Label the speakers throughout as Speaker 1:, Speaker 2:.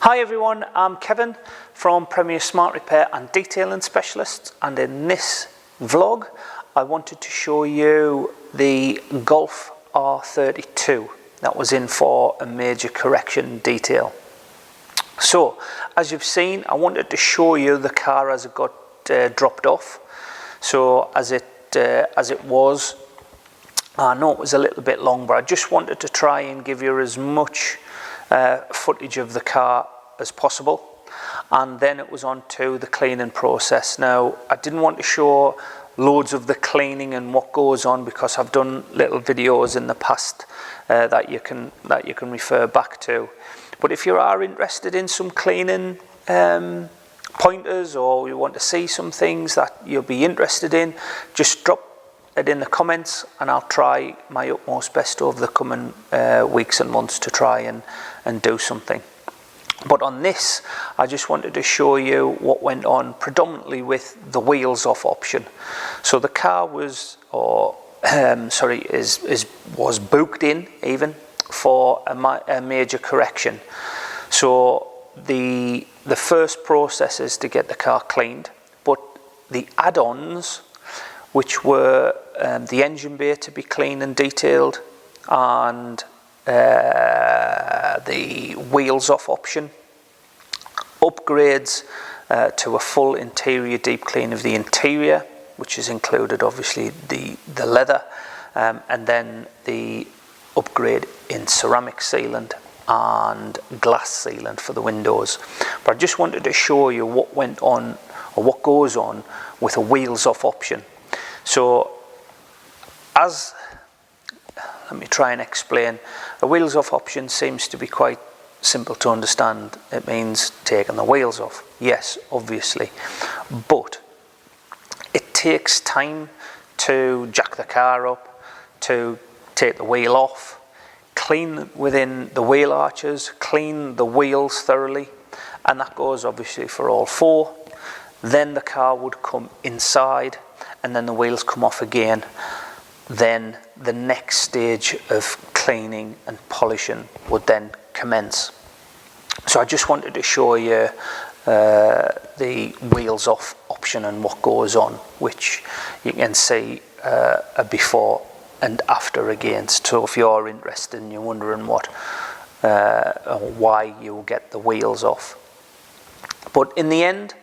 Speaker 1: Hi everyone, I'm Kevin from Premier Smart Repair and Detailing Specialists, and in this vlog I wanted to show you the Golf R32 that was in for a major correction detail. So as you've seen, I wanted to show you the car as it got dropped off. So as it was, I know it was a little bit long, but I just wanted to try and give you as much footage of the car as possible, and then it was on to the cleaning process. Now I didn't want to show loads of the cleaning and what goes on because I've done little videos in the past that you can refer back to. But if you are interested in some cleaning pointers, or you want to see some things that you'll be interested in, just drop it in the comments and I'll try my utmost best over the coming weeks and months to try and do something. But on this, I just wanted to show you what went on predominantly with the wheels off option. So the car was, was booked in even for a major correction. So the first process is to get the car cleaned, but the add-ons, which were the engine bay to be cleaned and detailed, and the wheels off option, upgrades to a full interior deep clean of the interior, which is included obviously the leather, and then the upgrade in ceramic sealant and glass sealant for the windows. But I just wanted to show you what went on, or what goes on with a wheels off option. So let me try and explain. A wheels off option seems to be quite simple to understand. It means taking the wheels off. Yes, obviously. But it takes time to jack the car up, to take the wheel off, clean within the wheel arches, clean the wheels thoroughly, and that goes obviously for all four. Then the car would come inside and then the wheels come off again. Then the next stage of cleaning and polishing would then commence. So I just wanted to show you the wheels off option and what goes on, which you can see a before and after again. So if you're interested and you're wondering what or why you get the wheels off. But in the end,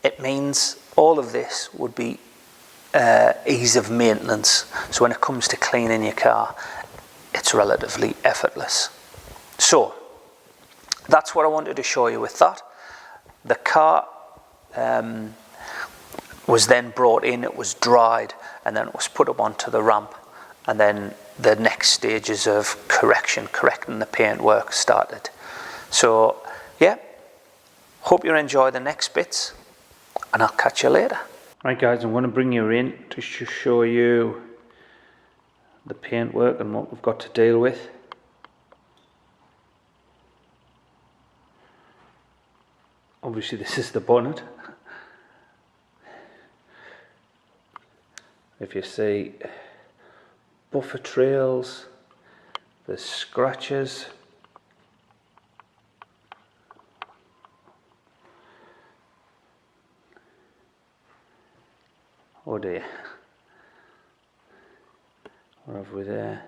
Speaker 1: it means all of this would be ease of maintenance. So when it comes to cleaning your car, it's relatively effortless. So that's what I wanted to show you with that. The car was then brought in, it was dried, and then it was put up onto the ramp, and then the next stages of correcting the paintwork started. So yeah, hope you enjoy the next bits, and I'll catch you later. Right guys, I'm going to bring you in to show you the paintwork and what we've got to deal with. Obviously this is the bonnet. If you see buffer trails, there's scratches. Oh dear, what have we there?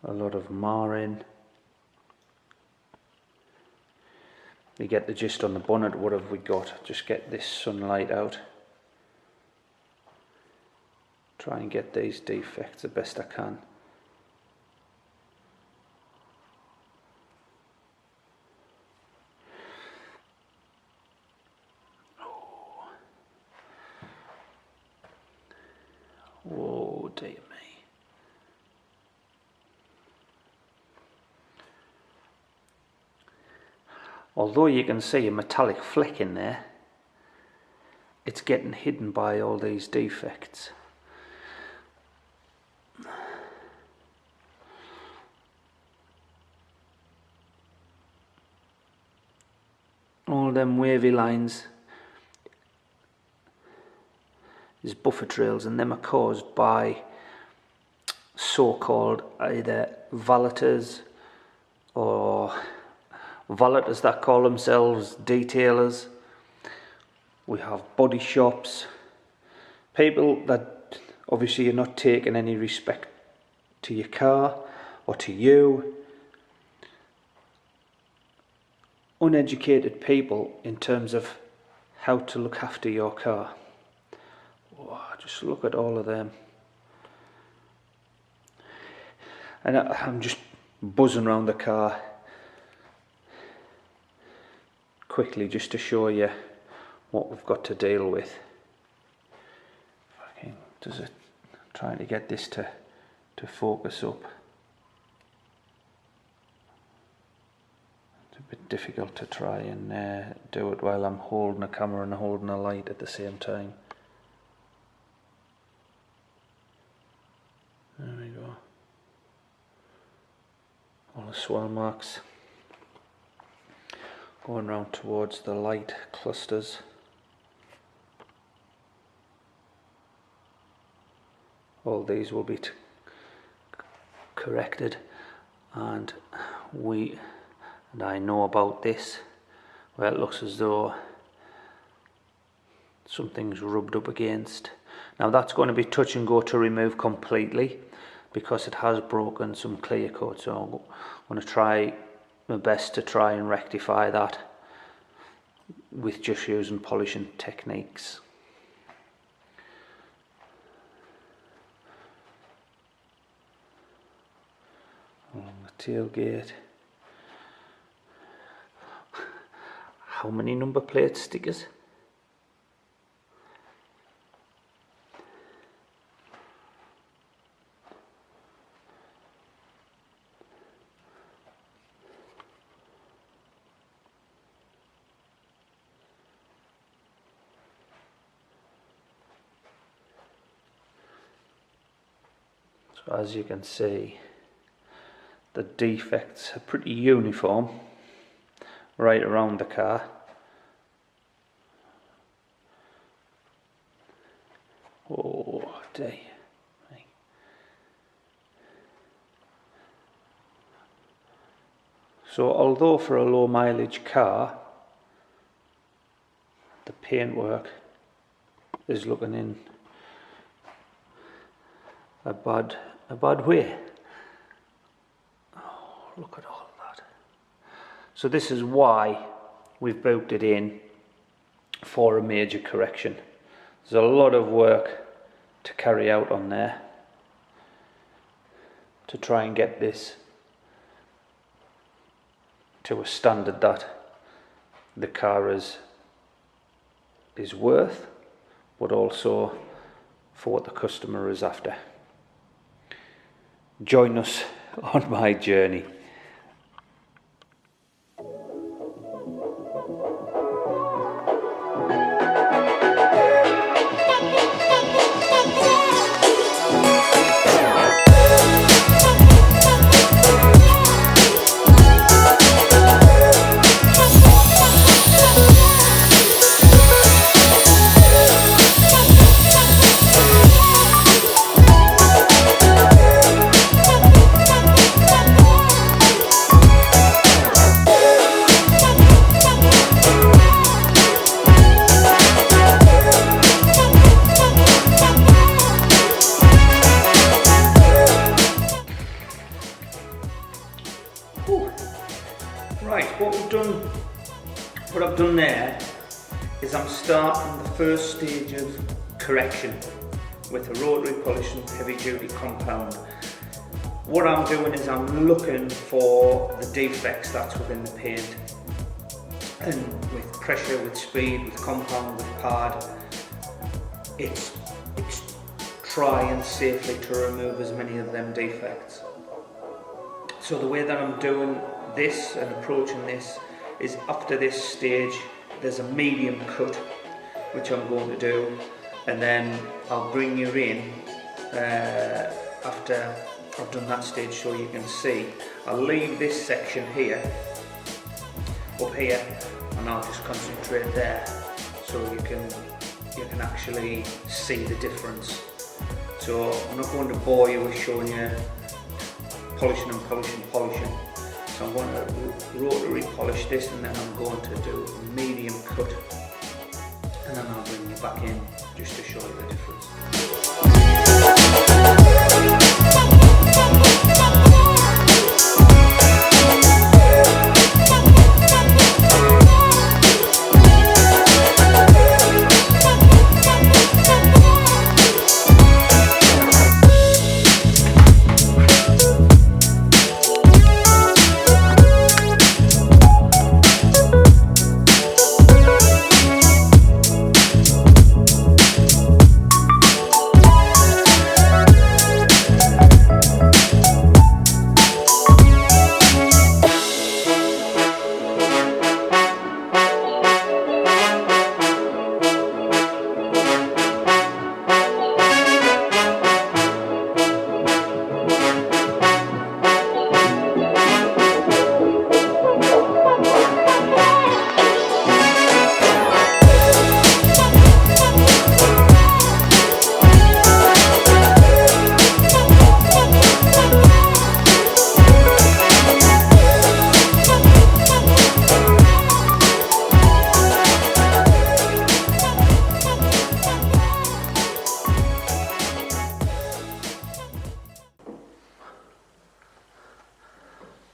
Speaker 1: A lot of marring. You get the gist on the bonnet. What have we got? Just get this sunlight out. Try and get these defects the best I can. Oh dear me. Although you can see a metallic fleck in there, it's getting hidden by all these defects. All them wavy lines is buffer trails, and them are caused by so-called either violators or Valeters that call themselves detailers. We have body shops. People that obviously you're not taking any respect to your car or to you. Uneducated people in terms of how to look after your car. Oh, just look at all of them. And I'm just buzzing around the car quickly just to show you what we've got to deal with. Does it? Trying to get this to focus up. It's a bit difficult to try and do it while I'm holding a camera and holding a light at the same time. There we go. All the swirl marks going round towards the light clusters. All these will be corrected, and I know about this where it looks as though something's rubbed up against. Now that's going to be touch and go to remove completely because it has broken some clear coat, so I'm going to try my best to try and rectify that with just using polishing techniques. Along the tailgate. How many number plate stickers? So as you can see, the defects are pretty uniform right around the car. Oh dear. So although for a low mileage car the paintwork is looking in a bad way. Look at all of that. So this is why we've booked it in for a major correction. There's a lot of work to carry out on there to try and get this to a standard that the car is worth, but also for what the customer is after. Join us on my journey. Right, what I've done there is I'm starting the first stage of correction with a rotary polishing heavy duty compound. What I'm doing is I'm looking for the defects that's within the paint, and with pressure, with speed, with compound, with pad, it's trying safely to remove as many of them defects. So the way that I'm doing this and approaching this is, after this stage there's a medium cut which I'm going to do, and then I'll bring you in after I've done that stage so you can see. I'll leave this section here, up here, and I'll just concentrate there so you can actually see the difference. So I'm not going to bore you with showing you polishing and polishing. So I'm going to rotary polish this, and then I'm going to do a medium cut, and then I'll bring you back in just to show you the difference.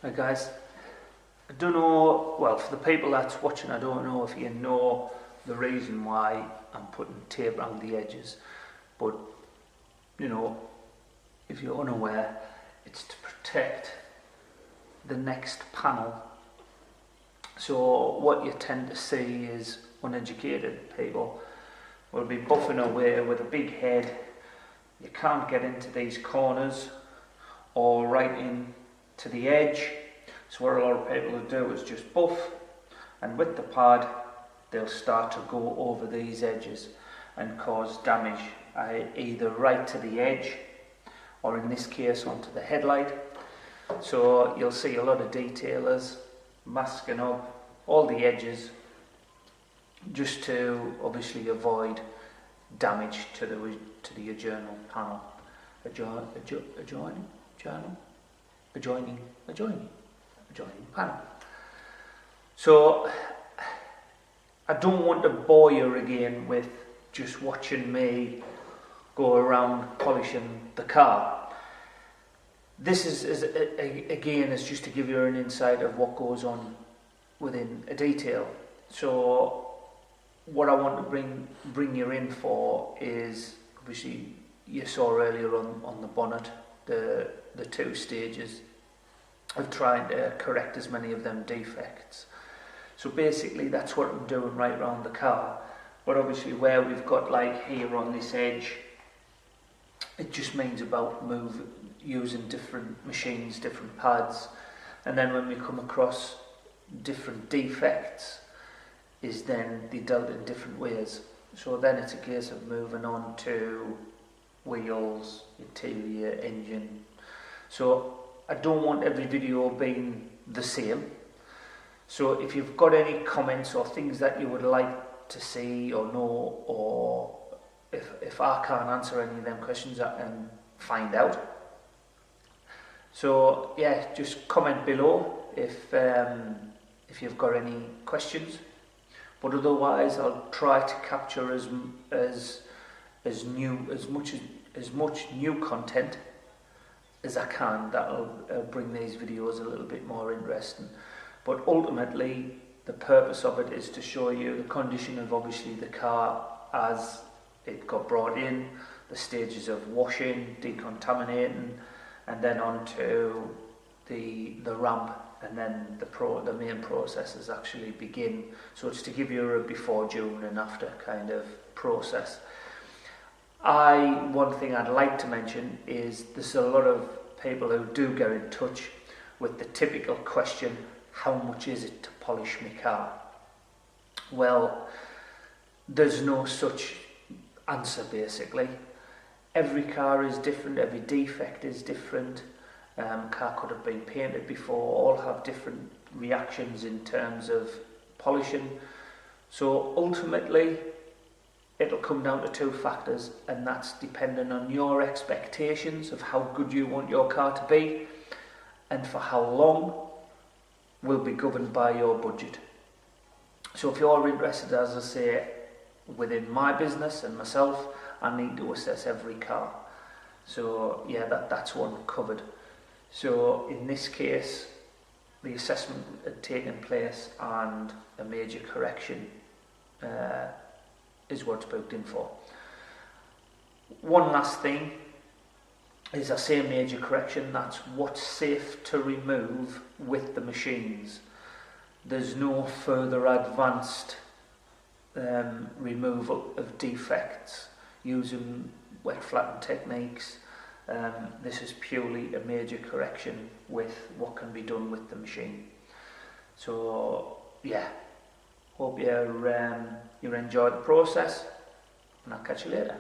Speaker 1: Right guys, I don't know, well, for the people that's watching, I don't know if you know the reason why I'm putting tape around the edges, but you know, if you're unaware, it's to protect the next panel. So what you tend to see is uneducated people will be buffing away with a big head. You can't get into these corners or right in to the edge. So what a lot of people will do is just buff, and with the pad they'll start to go over these edges and cause damage, either right to the edge or in this case onto the headlight. So you'll see a lot of detailers masking up all the edges just to obviously avoid damage to the adjoining panel. Adjoining panel. So I don't want to bore you again with just watching me go around polishing the car. This is again is just to give you an insight of what goes on within a detail. So what I want to bring you in for is, obviously you saw earlier on the bonnet the two stages of trying to correct as many of them defects. So basically that's what I'm doing right around the car, but obviously where we've got like here on this edge, it just means about using different machines, different pads, and then when we come across different defects is then they dealt in different ways. So then it's a case of moving on to wheels, interior, engine. So I don't want every video being the same. So if you've got any comments or things that you would like to see or know, or if I can't answer any of them questions, I can find out. So yeah, just comment below if you've got any questions. But otherwise, I'll try to capture as much new content as I can. That'll bring these videos a little bit more interesting. But ultimately, the purpose of it is to show you the condition of obviously the car as it got brought in, the stages of washing, decontaminating, and then on to the ramp, and then the main processes actually begin. So it's to give you a before, during and after kind of process. One thing I'd like to mention is there's a lot of people who do get in touch with the typical question, how much is it to polish my car? Well, there's no such answer basically. Every car is different, every defect is different. Car could have been painted before, all have different reactions in terms of polishing. So ultimately, it'll come down to two factors, and that's depending on your expectations of how good you want your car to be and for how long, will be governed by your budget. So if you're interested, as I say, within my business and myself, I need to assess every car. So yeah, that's one covered. So in this case, the assessment had taken place and a major correction is what's booked in for. One last thing is, I say major correction, that's what's safe to remove with the machines. There's no further advanced removal of defects using wet flatten techniques. This is purely a major correction with what can be done with the machine. So yeah, hope you enjoy the process, and I'll catch you later.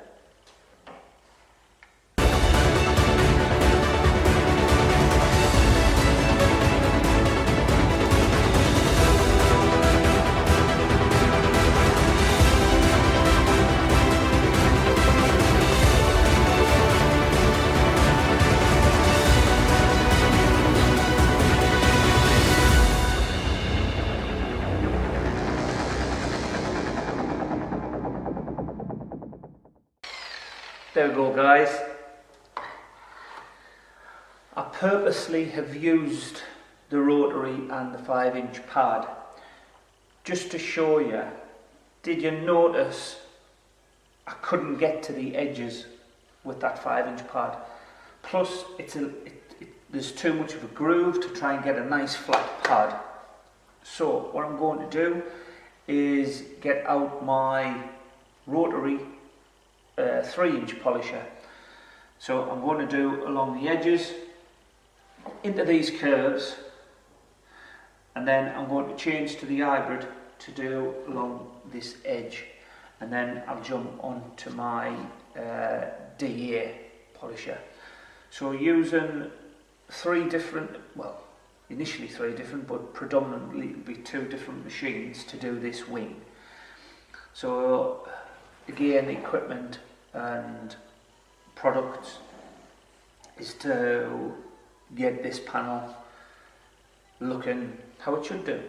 Speaker 1: There we go, guys. I purposely have used the rotary and the 5-inch pad just to show you. Did you notice I couldn't get to the edges with that 5-inch pad? Plus there's too much of a groove to try and get a nice flat pad. So what I'm going to do is get out my rotary 3-inch polisher. So I'm going to do along the edges into these curves, and then I'm going to change to the hybrid to do along this edge, and then I'll jump on to my DA polisher. So using initially three different, but predominantly it'll be 2 different machines to do this wing. So again, the equipment and products is to get this panel looking how it should do.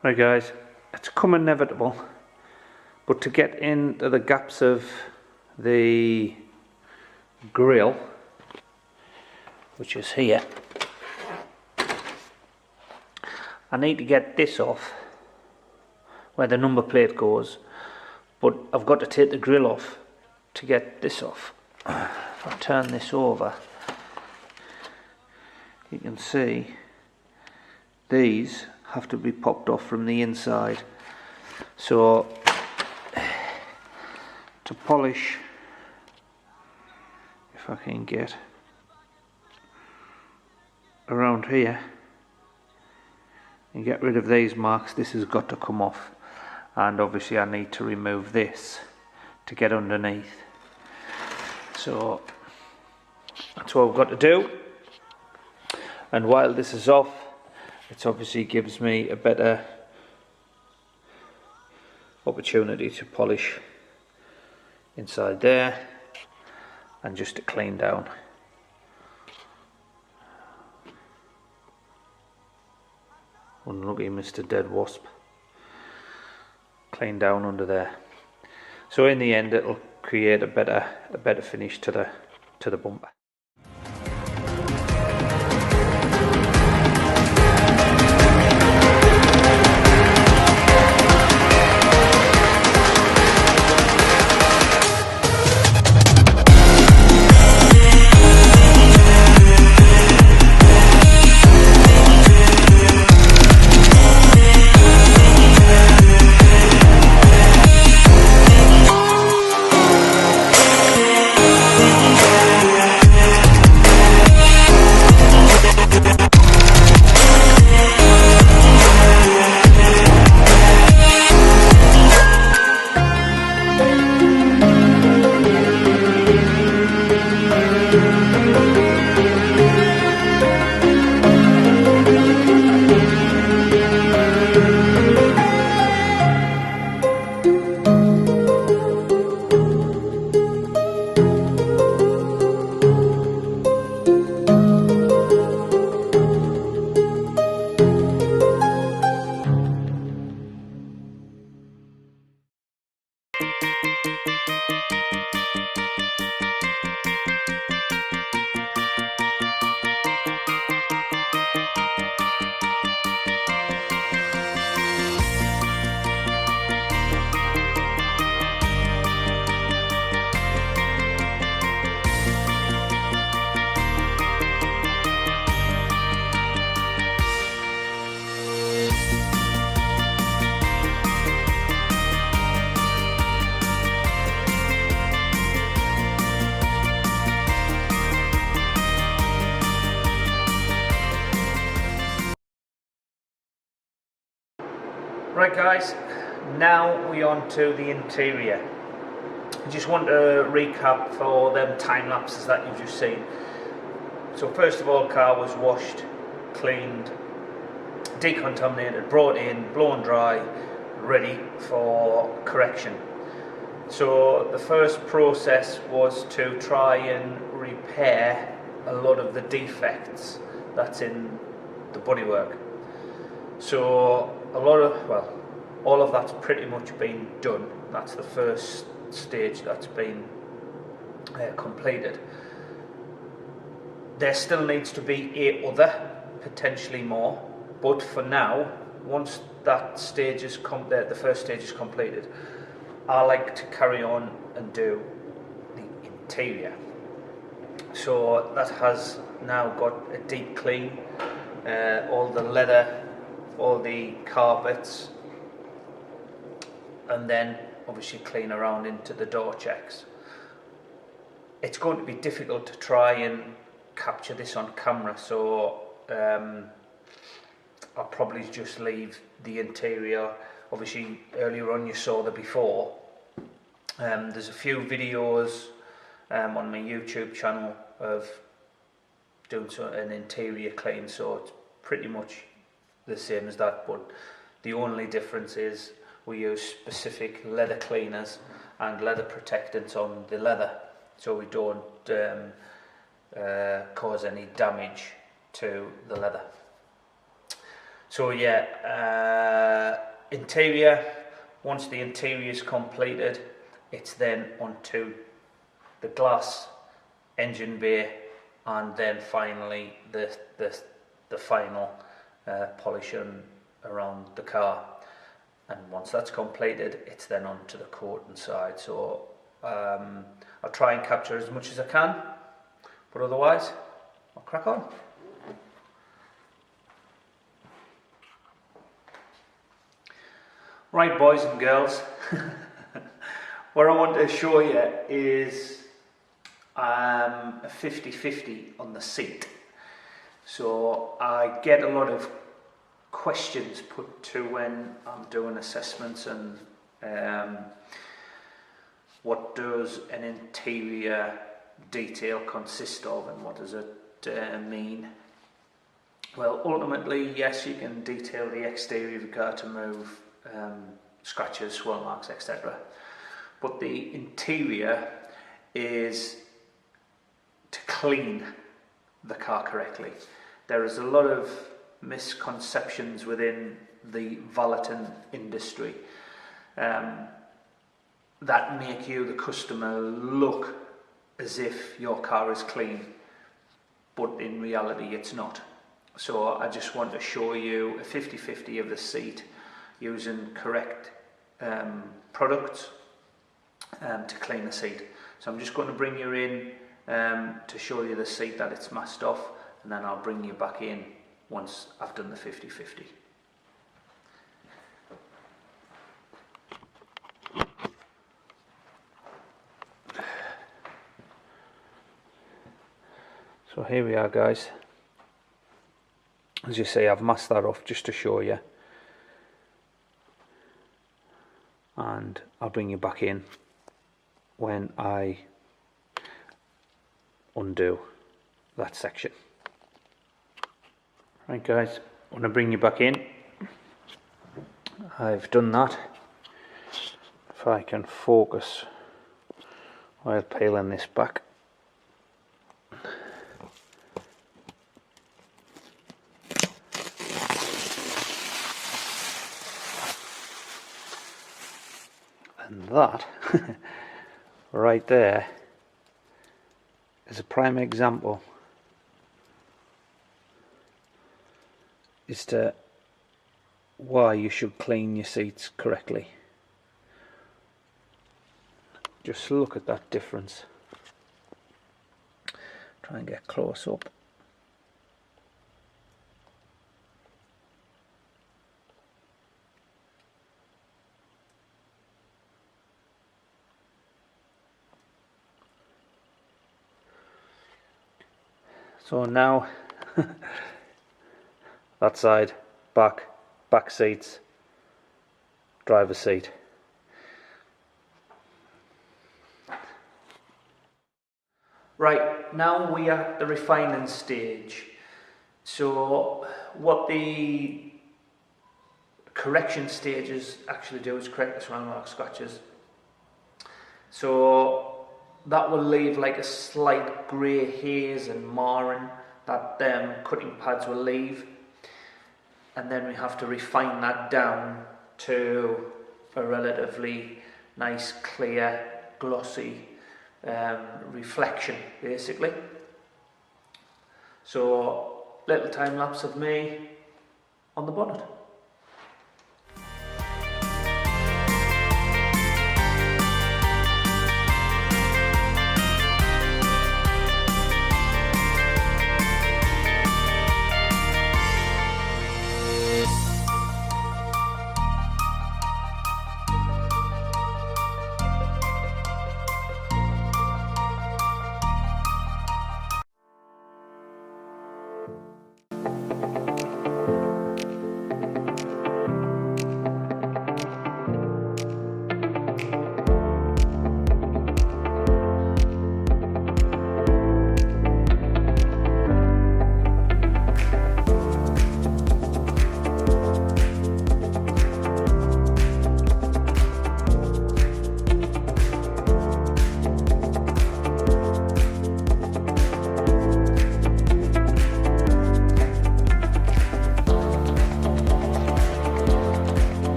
Speaker 1: Right guys, it's come inevitable, but to get into the gaps of the grill, which is here, I need to get this off where the number plate goes, but I've got to take the grill off to get this off. If I turn this over, you can see these have to be popped off from the inside. So to polish, if I can get around here and get rid of these marks, this has got to come off, and obviously I need to remove this to get underneath. So that's what I've got to do, and while this is off, it obviously gives me a better opportunity to polish inside there and just to clean down. Unlucky Mr. Dead Wasp. Clean down under there. So in the end it'll create a better finish to the bumper. Right guys, now we're on to the interior. I just want to recap for them time lapses that you've just seen. So first of all, car was washed, cleaned, decontaminated, brought in, blown dry, ready for correction. So the first process was to try and repair a lot of the defects that's in the bodywork. So all of that's pretty much been done. That's the first stage that's been completed. There still needs to be a other, potentially more, but for now, once that stage is the first stage is completed, I like to carry on and do the interior. So that has now got a deep clean, all the leather, all the carpets, and then obviously clean around into the door checks. It's going to be difficult to try and capture this on camera, so I'll probably just leave the interior. Obviously earlier on you saw the before. There's a few videos on my YouTube channel of doing an interior clean, so it's pretty much the same as that, but the only difference is we use specific leather cleaners and leather protectants on the leather, so we don't cause any damage to the leather. So yeah, Interior, once the interior is completed, it's then onto the glass, engine bay, and then finally the final polishing around the car. And once that's completed, it's then onto the coating side. So I'll try and capture as much as I can, but otherwise I'll crack on. Right, boys and girls, what I want to show you is a 50-50 on the seat. So I get a lot of questions put to when I'm doing assessments and what does an interior detail consist of and what does it mean? Well, ultimately, yes, you can detail the exterior of the car to remove scratches, swirl marks, etc. But the interior is to clean the car correctly. There is a lot of misconceptions within the valeting industry that make you, the customer, look as if your car is clean, but in reality it's not. So I just want to show you a 50-50 of the seat using correct products to clean the seat. So I'm just going to bring you in to show you the seat that it's masked off, and then I'll bring you back in once I've done the 50-50. So here we are, guys. As you see, I've masked that off just to show you, and I'll bring you back in when I undo that section. Right, guys, I want to bring you back in. I've done that. If I can focus while peeling this back. And that right there is a prime example as to why you should clean your seats correctly. Just look at that difference. Try and get close up. So now that side, back seats, driver's seat. Right, now we are at the refining stage. So what the correction stages actually do is correct the swirl mark scratches. So that will leave like a slight grey haze and marring that cutting pads will leave, and then we have to refine that down to a relatively nice, clear, glossy reflection, basically. So little time lapse of me on the bonnet.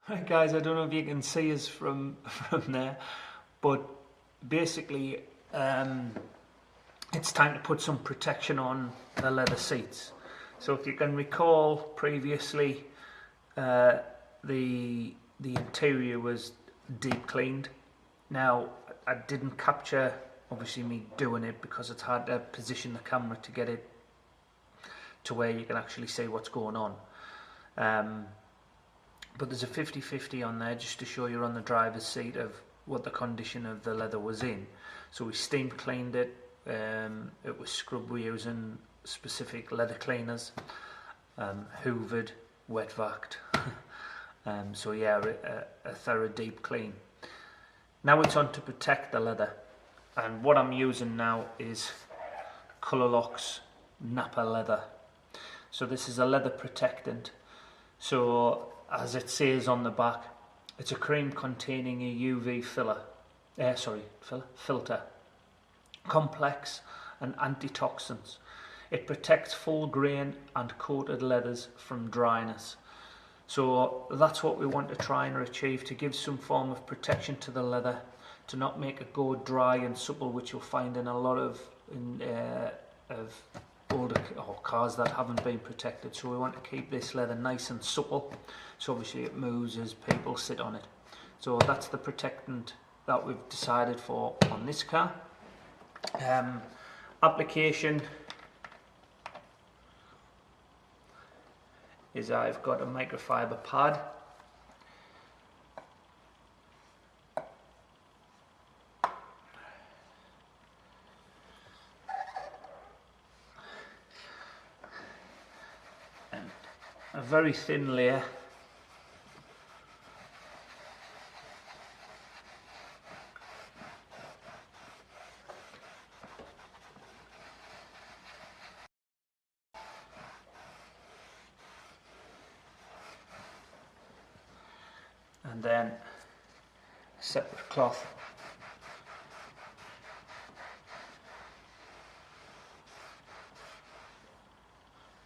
Speaker 1: Right guys, I don't know if you can see us from there, but basically it's time to put some protection on the leather seats. So if you can recall previously, the interior was deep cleaned. Now I didn't capture obviously me doing it because it's hard to position the camera to get it to where you can actually see what's going on. But there's a 50-50 on there just to show you on the driver's seat of what the condition of the leather was in. So we steam cleaned it. It was scrubbed. We're using specific leather cleaners, hoovered, wet vacked. So yeah, a thorough deep clean. Now it's on to protect the leather, and what I'm using now is Colourlocks Napa leather. So this is a leather protectant. So as it says on the back, it's a cream containing a UV filter, complex and antitoxins. It protects full grain and coated leathers from dryness. So that's what we want to try and achieve, to give some form of protection to the leather, to not make it go dry and supple, which you'll find in a lot of older cars that haven't been protected. So we want to keep this leather nice and supple, so obviously it moves as people sit on it. So that's the protectant that we've decided for on this car. Application is I've got a microfiber pad. And a very thin layer. And then a separate cloth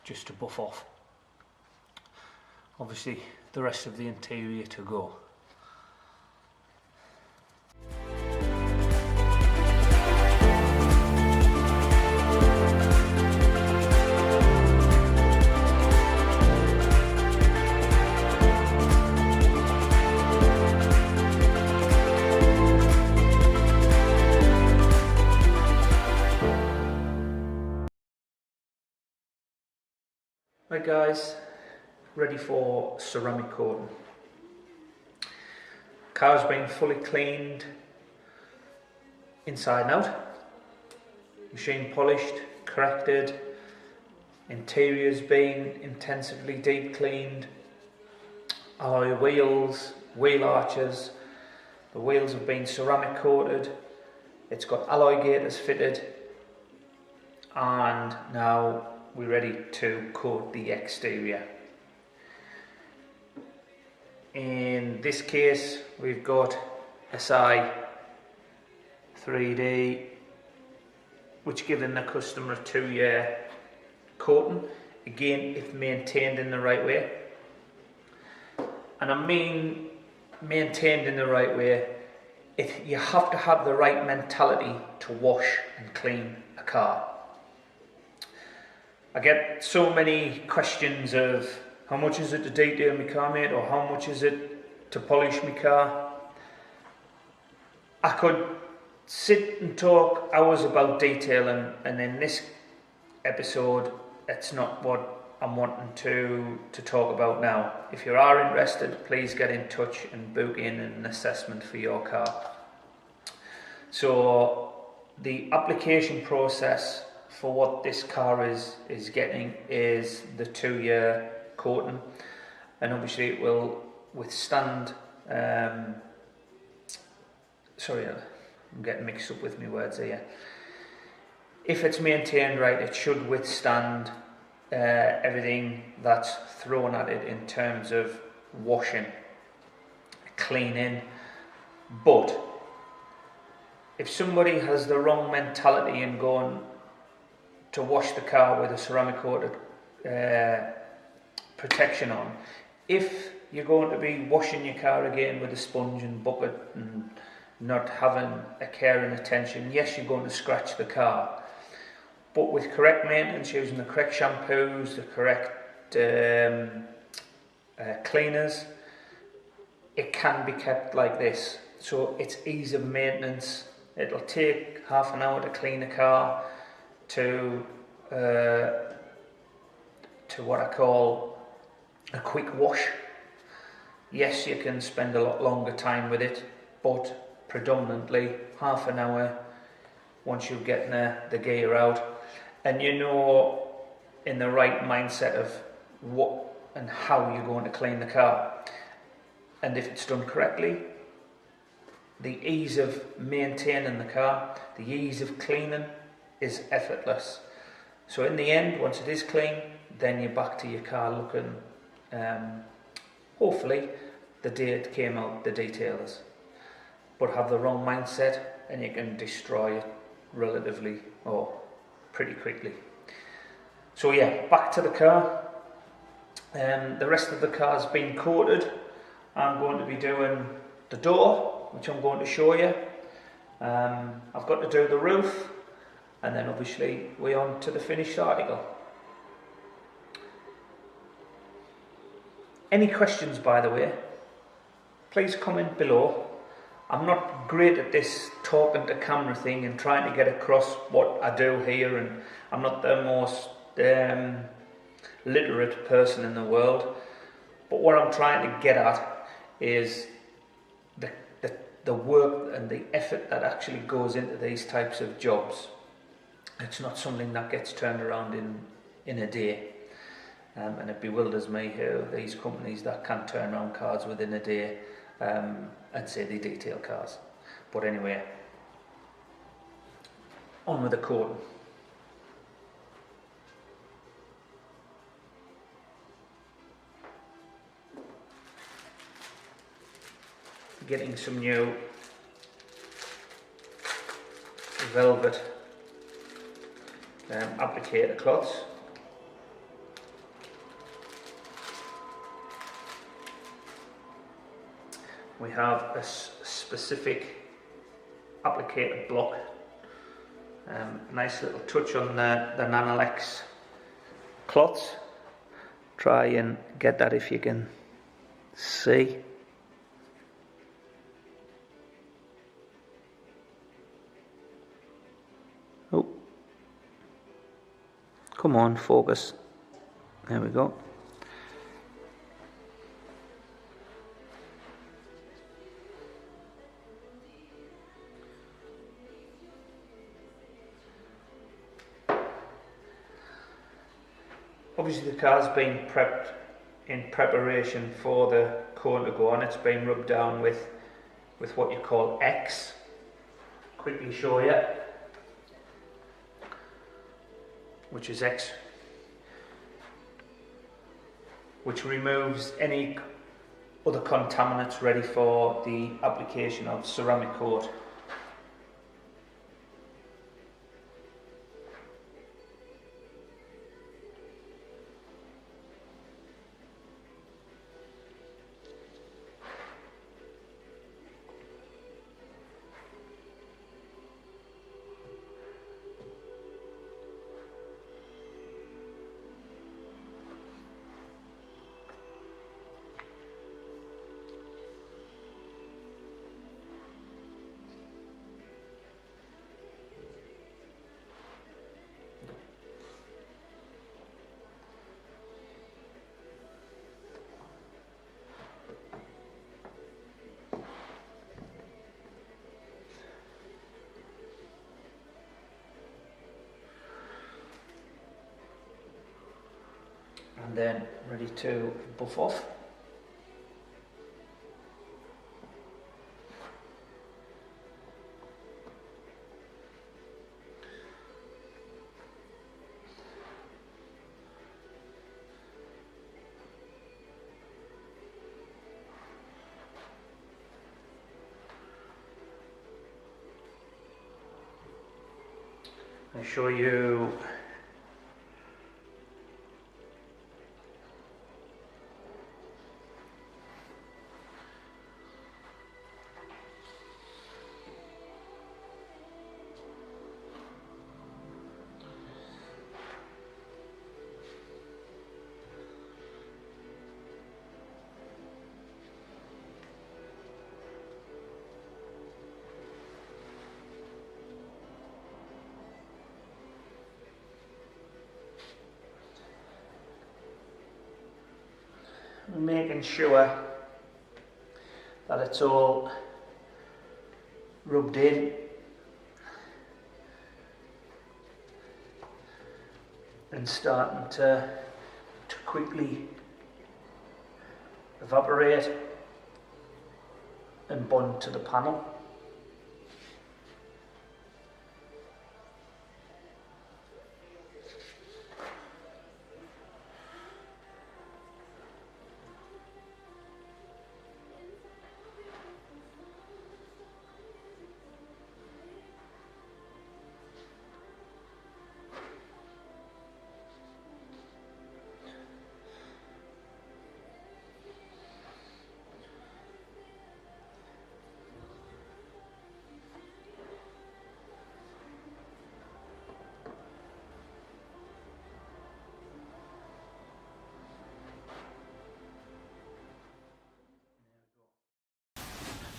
Speaker 1: just to buff off. Obviously the rest of the interior to go. Right guys, ready for ceramic coating. Car's been fully cleaned inside and out, machine polished, corrected, interior's been intensively deep cleaned, alloy wheels, wheel arches, the wheels have been ceramic coated, it's got alloy gaiters fitted, and now we're ready to coat the exterior. In this case we've got Si3D, which giving the customer a 2-year coating, again if maintained in the right way. And I mean maintained in the right way, you have to have the right mentality to wash and clean a car. I get so many questions of how much is it to detail my car, mate, or how much is it to polish my car. I could sit and talk hours about detailing, and in this episode it's not what I'm wanting to talk about now. If you are interested, please get in touch and book in an assessment for your car. So the application process for what this car is getting is the 2-year coating, and obviously it will withstand, sorry, I'm getting mixed up with my words here. If it's maintained right, it should withstand everything that's thrown at it in terms of washing, cleaning. But if somebody has the wrong mentality and going to wash the car with a ceramic coated protection on, if you're going to be washing your car again with a sponge and bucket and not having a care and attention, yes, you're going to scratch the car. But with correct maintenance, using the correct shampoos, the correct cleaners, it can be kept like this. So it's ease of maintenance. It'll take half an hour to clean a car to what I call a quick wash. Yes, you can spend a lot longer time with it, but predominantly half an hour once you're getting the gear out. And you know, in the right mindset of what and how you're going to clean the car. And if it's done correctly, the ease of maintaining the car, the ease of cleaning is effortless. So in the end, once it is clean, then you're back to your car looking, hopefully, the day it came out, the details. But have the wrong mindset and you can destroy it relatively or pretty quickly. So yeah, back to the car. The rest of the car's been coated. I'm going to be doing the door, which I'm going to show you. I've got to do the roof, and then obviously we're on to the finished article. Any questions, by the way, please comment below. I'm not great at this talking to camera thing and trying to get across what I do here, and I'm not the most literate person in the world, but what I'm trying to get at is the work and the effort that actually goes into these types of jobs. It's not something that gets turned around in a day, and it bewilders me how these companies that can turn around cars within a day and say they detail cars. But anyway, on with the coating. Getting some new velvet applicator cloths. We have a specific applicator block. Nice little touch on the Nanolex cloths. Try and get that if you can see. Oh, come on, focus. There we go. Obviously the car's been prepped in preparation for the cone to go on. It's been rubbed down with what you call X. Quickly show you. Which is X, which removes any other contaminants ready for the application of ceramic coat. and then ready to buff off. I show you making sure that it's all rubbed in and starting to quickly evaporate and bond to the panel.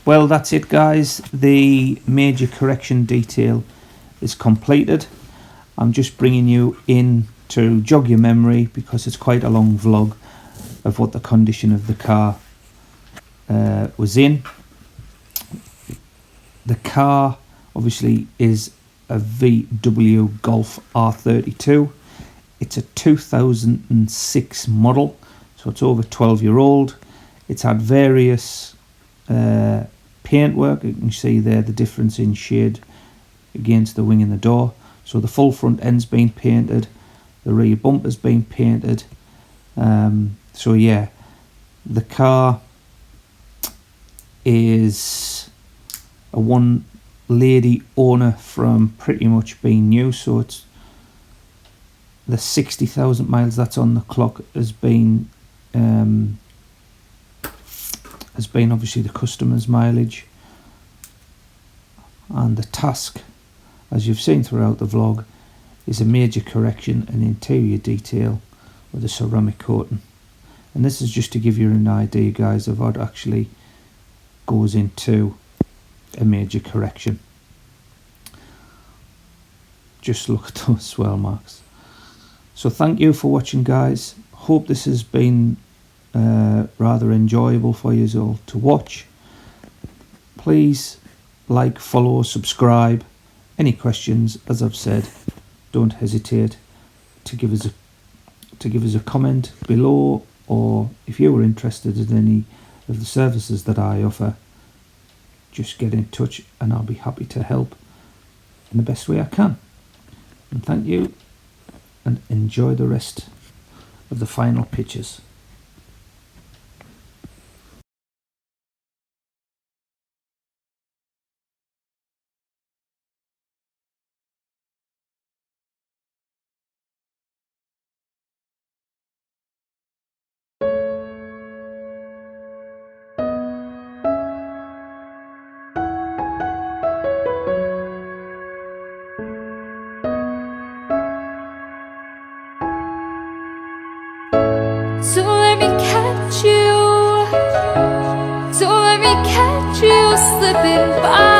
Speaker 1: Well, that's it guys, the major correction detail is completed. I'm just bringing you in to jog your memory because it's quite a long vlog of what the condition of the car was in. The car obviously is a VW Golf R32. It's a 2006 model, so it's over 12-year-old. It's had various paintwork. You can see there the difference in shade against the wing and the door. So the full front end's been painted, the rear bumper's been painted. So yeah, the car is a one lady owner from pretty much being new, so it's the 60,000 miles that's on the clock has been obviously the customer's mileage, and the task, as you've seen throughout the vlog, is a major correction and interior detail with a ceramic coating. And this is just to give you an idea guys of what actually goes into a major correction. Just look at those swell marks. So thank you for watching guys. Hope this has been rather enjoyable for you all to watch. Please like, follow, subscribe. Any questions, as I've said, don't hesitate to give us a comment below, or if you were interested in any of the services that I offer, just get in touch and I'll be happy to help in the best way I can. And thank you, and enjoy the rest of the final pictures.
Speaker 2: So let me catch you, so let me catch you slipping by.